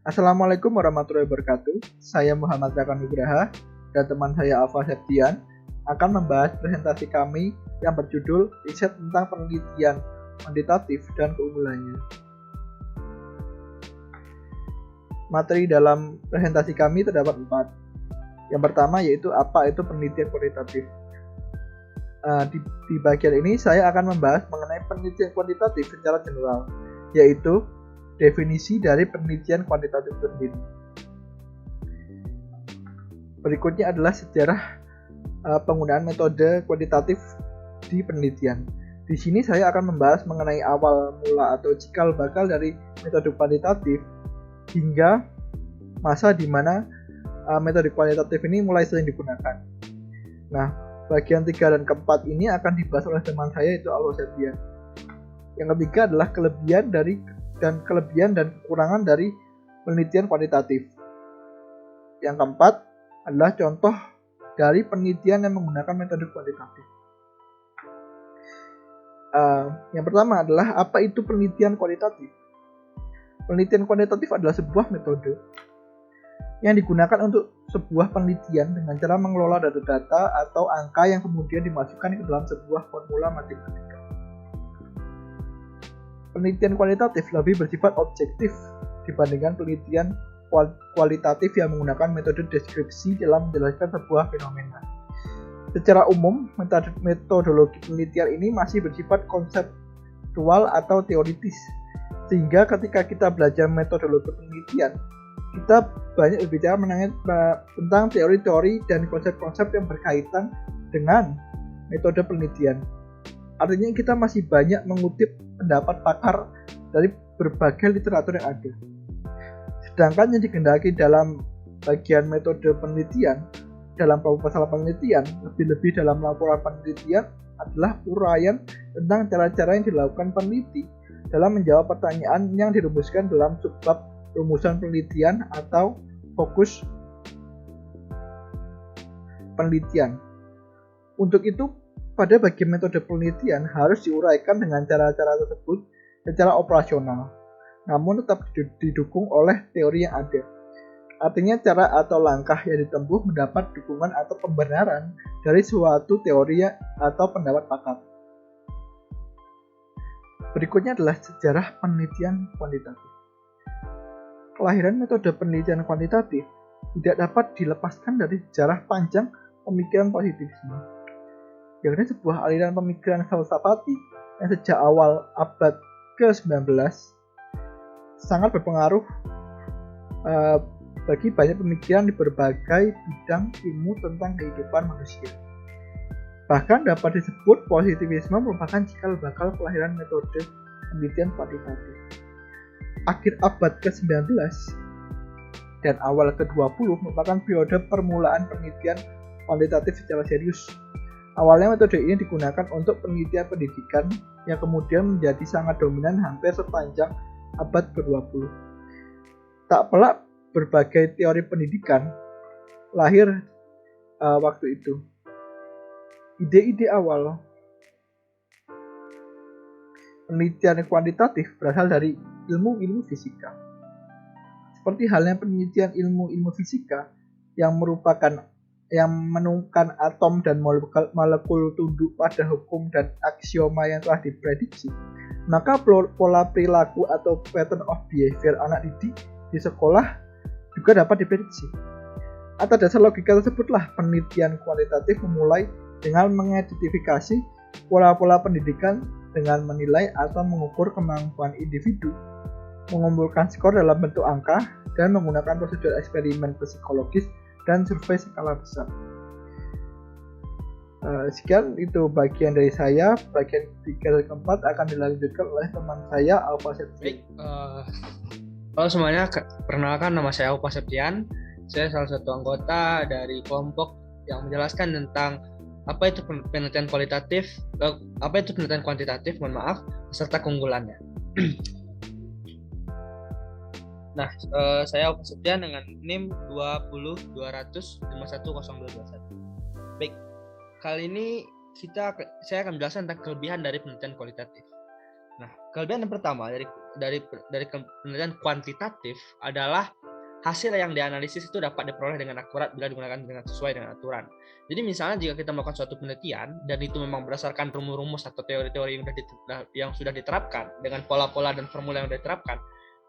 Assalamualaikum warahmatullahi wabarakatuh. Saya Muhammad Raka Nugraha dan teman saya Alfa Septian akan membahas presentasi kami yang berjudul Riset tentang Penelitian Kuantitatif dan Keunggulannya. Materi dalam presentasi kami terdapat 4. Yang pertama yaitu apa itu penelitian kuantitatif. Di bagian ini saya akan membahas mengenai penelitian kuantitatif secara general, yaitu definisi dari penelitian kuantitatif sendiri. Berikutnya adalah sejarah penggunaan metode kuantitatif di penelitian. Di sini saya akan membahas mengenai awal mula atau cikal bakal dari metode kuantitatif hingga masa di mana metode kuantitatif ini mulai sering digunakan. Nah, bagian 3 dan keempat ini akan dibahas oleh teman saya, yaitu Alfa Septian. Yang ketiga adalah kelebihan dan kekurangan dari penelitian kuantitatif. Yang keempat adalah contoh dari penelitian yang menggunakan metode kuantitatif. Yang pertama adalah apa itu penelitian kuantitatif? Penelitian kuantitatif adalah sebuah metode yang digunakan untuk sebuah penelitian dengan cara mengelola data-data atau angka yang kemudian dimasukkan ke dalam sebuah formula matematika. Penelitian kualitatif lebih bersifat objektif dibandingkan penelitian kualitatif yang menggunakan metode deskripsi dalam menjelaskan sebuah fenomena. Secara umum, metodologi penelitian ini masih bersifat konseptual atau teoritis, sehingga ketika kita belajar metodologi penelitian, kita banyak berbicara tentang teori-teori dan konsep-konsep yang berkaitan dengan metode penelitian. Artinya kita masih banyak mengutip pendapat pakar dari berbagai literatur yang ada. Sedangkan yang dikehendaki dalam bagian metode penelitian, dalam proposal penelitian, lebih-lebih dalam laporan penelitian adalah uraian tentang cara-cara yang dilakukan peneliti dalam menjawab pertanyaan yang dirumuskan dalam subbab rumusan penelitian atau fokus penelitian. Untuk itu, pada bagian metode penelitian harus diuraikan dengan cara-cara tersebut secara operasional, namun tetap didukung oleh teori yang ada. Artinya cara atau langkah yang ditempuh mendapat dukungan atau pembenaran dari suatu teori atau pendapat pakar. Berikutnya adalah sejarah penelitian kuantitatif. Kelahiran metode penelitian kuantitatif tidak dapat dilepaskan dari sejarah panjang pemikiran positivisme. Yakni sebuah aliran pemikiran filsafati yang sejak awal abad ke-19 sangat berpengaruh bagi banyak pemikiran di berbagai bidang ilmu tentang kehidupan manusia. Bahkan dapat disebut positivisme merupakan cikal bakal kelahiran metode penelitian kuantitatif. Akhir abad ke-19 dan awal ke-20 merupakan periode permulaan penelitian kuantitatif secara serius. Awalnya metode ini digunakan untuk penelitian pendidikan yang kemudian menjadi sangat dominan hampir sepanjang abad ke-20. Tak pelak berbagai teori pendidikan lahir waktu itu. Ide-ide awal penelitian kuantitatif berasal dari ilmu-ilmu fisika. Seperti halnya penelitian ilmu-ilmu fisika yang menemukan atom dan molekul tunduk pada hukum dan aksioma yang telah diprediksi, maka pola perilaku atau pattern of behavior anak didik di sekolah juga dapat diprediksi. Atas dasar logika tersebutlah penelitian kuantitatif memulai dengan mengidentifikasi pola-pola pendidikan dengan menilai atau mengukur kemampuan individu, mengumpulkan skor dalam bentuk angka, dan menggunakan prosedur eksperimen psikologis dan survei skala besar. Sekian itu bagian dari saya. Bagian 3 dan 4 akan dilanjutkan oleh teman saya Alfa Septian. Halo semuanya, perkenalkan nama saya Alfa Septian. Saya salah satu anggota dari kelompok yang menjelaskan tentang apa itu penelitian kuantitatif, beserta keunggulannya. Nah, saya Alfa Septian dengan NIM 20.200.510221. Baik, kali ini saya akan menjelaskan tentang kelebihan dari penelitian kualitatif. Nah, kelebihan yang pertama dari penelitian kuantitatif adalah hasil yang dianalisis itu dapat diperoleh dengan akurat bila digunakan dengan sesuai dengan aturan. Jadi misalnya jika kita melakukan suatu penelitian dan itu memang berdasarkan rumus-rumus atau teori-teori yang sudah diterapkan dengan pola-pola dan formula yang sudah diterapkan,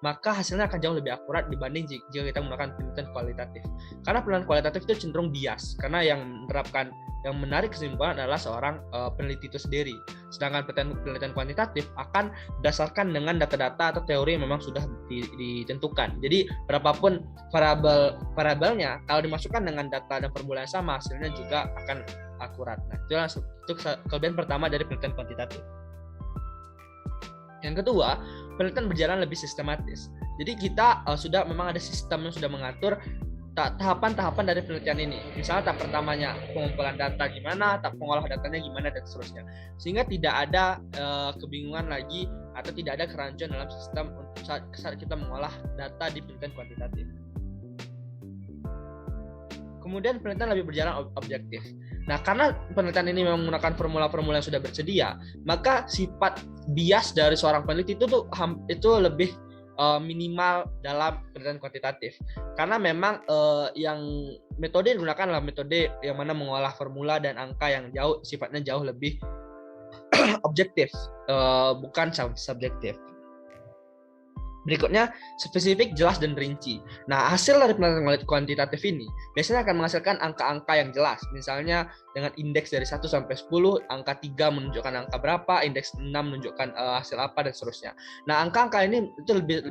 maka hasilnya akan jauh lebih akurat dibanding jika kita menggunakan penelitian kualitatif. Karena penelitian kualitatif itu cenderung bias, karena yang menarik kesimpulan adalah seorang peneliti itu sendiri. Sedangkan penelitian kuantitatif akan berdasarkan dengan data-data atau teori yang memang sudah ditentukan. Jadi berapapun variabelnya, kalau dimasukkan dengan data dan formula yang sama, hasilnya juga akan akurat. Nah, itu kelebihan pertama dari penelitian kuantitatif. Yang kedua, penelitian berjalan lebih sistematis. Jadi kita memang ada sistem yang sudah mengatur tahapan-tahapan dari penelitian ini. Misalnya tahap pertamanya pengumpulan data gimana, tahap pengolah datanya gimana, dan seterusnya. Sehingga tidak ada kebingungan lagi atau tidak ada kerancuan dalam sistem untuk saat kita mengolah data di penelitian kuantitatif. Kemudian penelitian lebih berjalan objektif. Nah, karena penelitian ini memang menggunakan formula-formula yang sudah bersedia, maka sifat bias dari seorang peneliti itu lebih minimal dalam penelitian kuantitatif. Karena memang yang metode yang digunakan adalah metode yang mana mengolah formula dan angka yang sifatnya jauh lebih objektif, bukan subjektif. Berikutnya, spesifik, jelas, dan rinci. Nah, hasil dari penelitian kuantitatif ini biasanya akan menghasilkan angka-angka yang jelas. Misalnya dengan indeks dari 1 sampai 10, angka 3 menunjukkan angka berapa, indeks 6 menunjukkan hasil apa, dan seterusnya. Nah, angka-angka ini itu lebih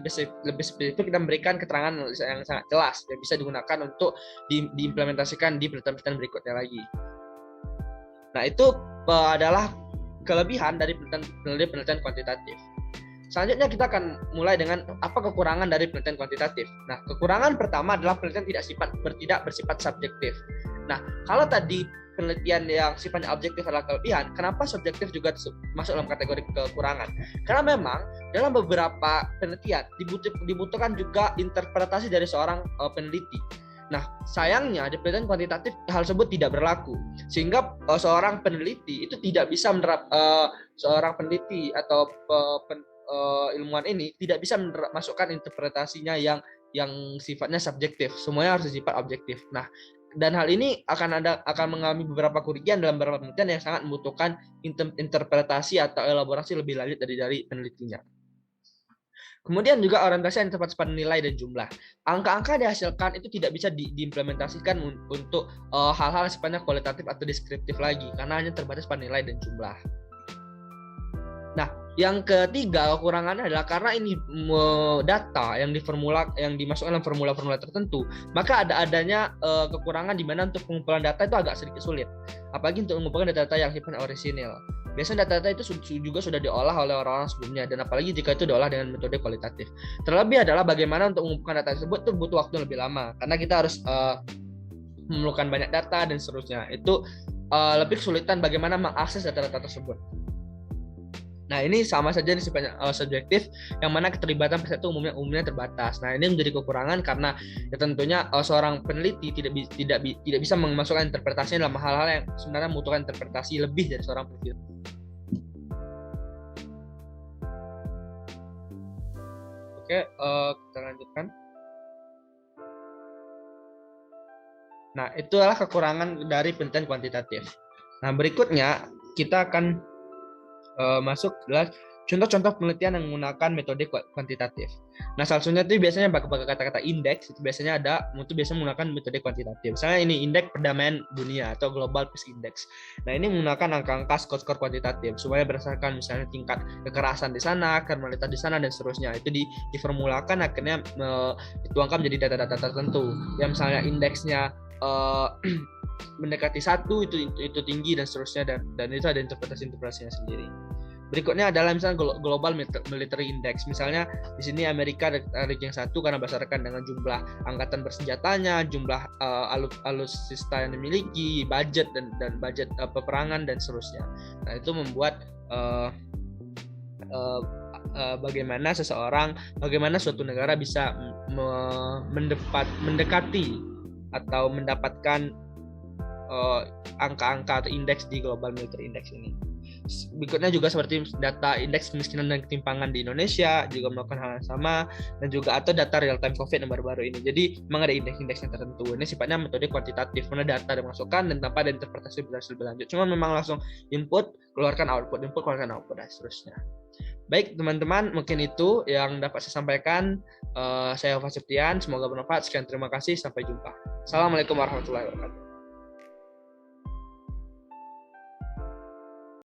spesifik dan memberikan keterangan yang sangat jelas yang bisa digunakan untuk diimplementasikan di penelitian berikutnya lagi. Nah, itu adalah kelebihan dari penelitian kuantitatif. Selanjutnya kita akan mulai dengan apa kekurangan dari penelitian kuantitatif. Nah, kekurangan pertama adalah penelitian tidak bersifat subjektif. Nah, kalau tadi penelitian yang sifatnya objektif adalah kelebihan, kenapa subjektif juga masuk dalam kategori kekurangan? Karena memang dalam beberapa penelitian dibutuhkan juga interpretasi dari seorang peneliti. Nah, sayangnya di penelitian kuantitatif hal tersebut tidak berlaku, sehingga seorang peneliti itu tidak bisa seorang peneliti atau ilmuwan ini tidak bisa masukkan interpretasinya yang sifatnya subjektif. Semuanya harus bersifat objektif. Nah, dan hal ini akan mengalami beberapa kerugian dalam beberapa penelitian yang sangat membutuhkan interpretasi atau elaborasi lebih lanjut dari penelitinya. Kemudian juga orientasi yang tepat pada nilai dan jumlah. Angka-angka dihasilkan itu tidak bisa diimplementasikan untuk hal-hal sifatnya kualitatif atau deskriptif lagi, karena hanya terbatas pada nilai dan jumlah. Nah, yang ketiga kekurangannya adalah karena ini data yang dimasukkan dalam formula-formula tertentu, maka adanya kekurangan di mana untuk pengumpulan data itu agak sedikit sulit. Apalagi untuk mengumpulkan data-data yang sifatnya orisinil. Biasanya data-data itu juga sudah diolah oleh orang-orang sebelumnya, dan apalagi jika itu diolah dengan metode kualitatif. Terlebih adalah bagaimana untuk mengumpulkan data tersebut itu butuh waktu lebih lama, karena kita harus memerlukan banyak data dan seterusnya. Itu lebih kesulitan bagaimana mengakses data-data tersebut. Nah, ini sama saja sifatnya subjektif, yang mana keterlibatan peserta umumnya terbatas. Nah, ini menjadi kekurangan karena ya tentunya seorang peneliti tidak bisa memasukkan interpretasinya dalam hal-hal yang sebenarnya membutuhkan interpretasi lebih dari seorang peneliti. Oke, kita lanjutkan. Nah, itu adalah kekurangan dari penelitian kuantitatif. Nah, berikutnya kita akan masuk adalah contoh-contoh penelitian yang menggunakan metode kuantitatif. Nah, salah satunya itu biasanya pakai kata-kata indeks, itu biasanya menggunakan metode kuantitatif. Misalnya ini indeks perdamaian dunia atau Global Peace Index. Nah, ini menggunakan angka-angka skor kuantitatif, semuanya berdasarkan misalnya tingkat kekerasan di sana, kriminalitas di sana, dan seterusnya. Itu diformulakan akhirnya dituangkan menjadi data-data tertentu. Yang misalnya indeksnya mendekati 1 itu tinggi dan seterusnya, dan itu ada interpretasinya sendiri. Berikutnya adalah misalnya Global Military Index. Misalnya di sini Amerika ranking 1 karena berdasarkan dengan jumlah angkatan bersenjatanya, jumlah alutsista yang dimiliki, budget dan budget peperangan dan seterusnya. Nah, itu membuat bagaimana suatu negara bisa mendekati atau mendapatkan angka-angka atau indeks di Global Military Index ini. Berikutnya juga seperti data indeks kemiskinan dan ketimpangan di Indonesia juga melakukan hal yang sama, dan juga atau data real time COVID yang baru-baru ini. Jadi memang ada indeks-indeks yang tertentu. Ini sifatnya metode kuantitatif, mana data dimasukkan dan tanpa ada interpretasi berhasil berlanjut. Cuma memang langsung input, keluarkan output, input, keluarkan output, dan seterusnya. Baik teman-teman, mungkin itu yang dapat saya sampaikan. Saya Alfa Septian, semoga bermanfaat. Sekian, terima kasih, sampai jumpa. Assalamualaikum warahmatullahi wabarakatuh.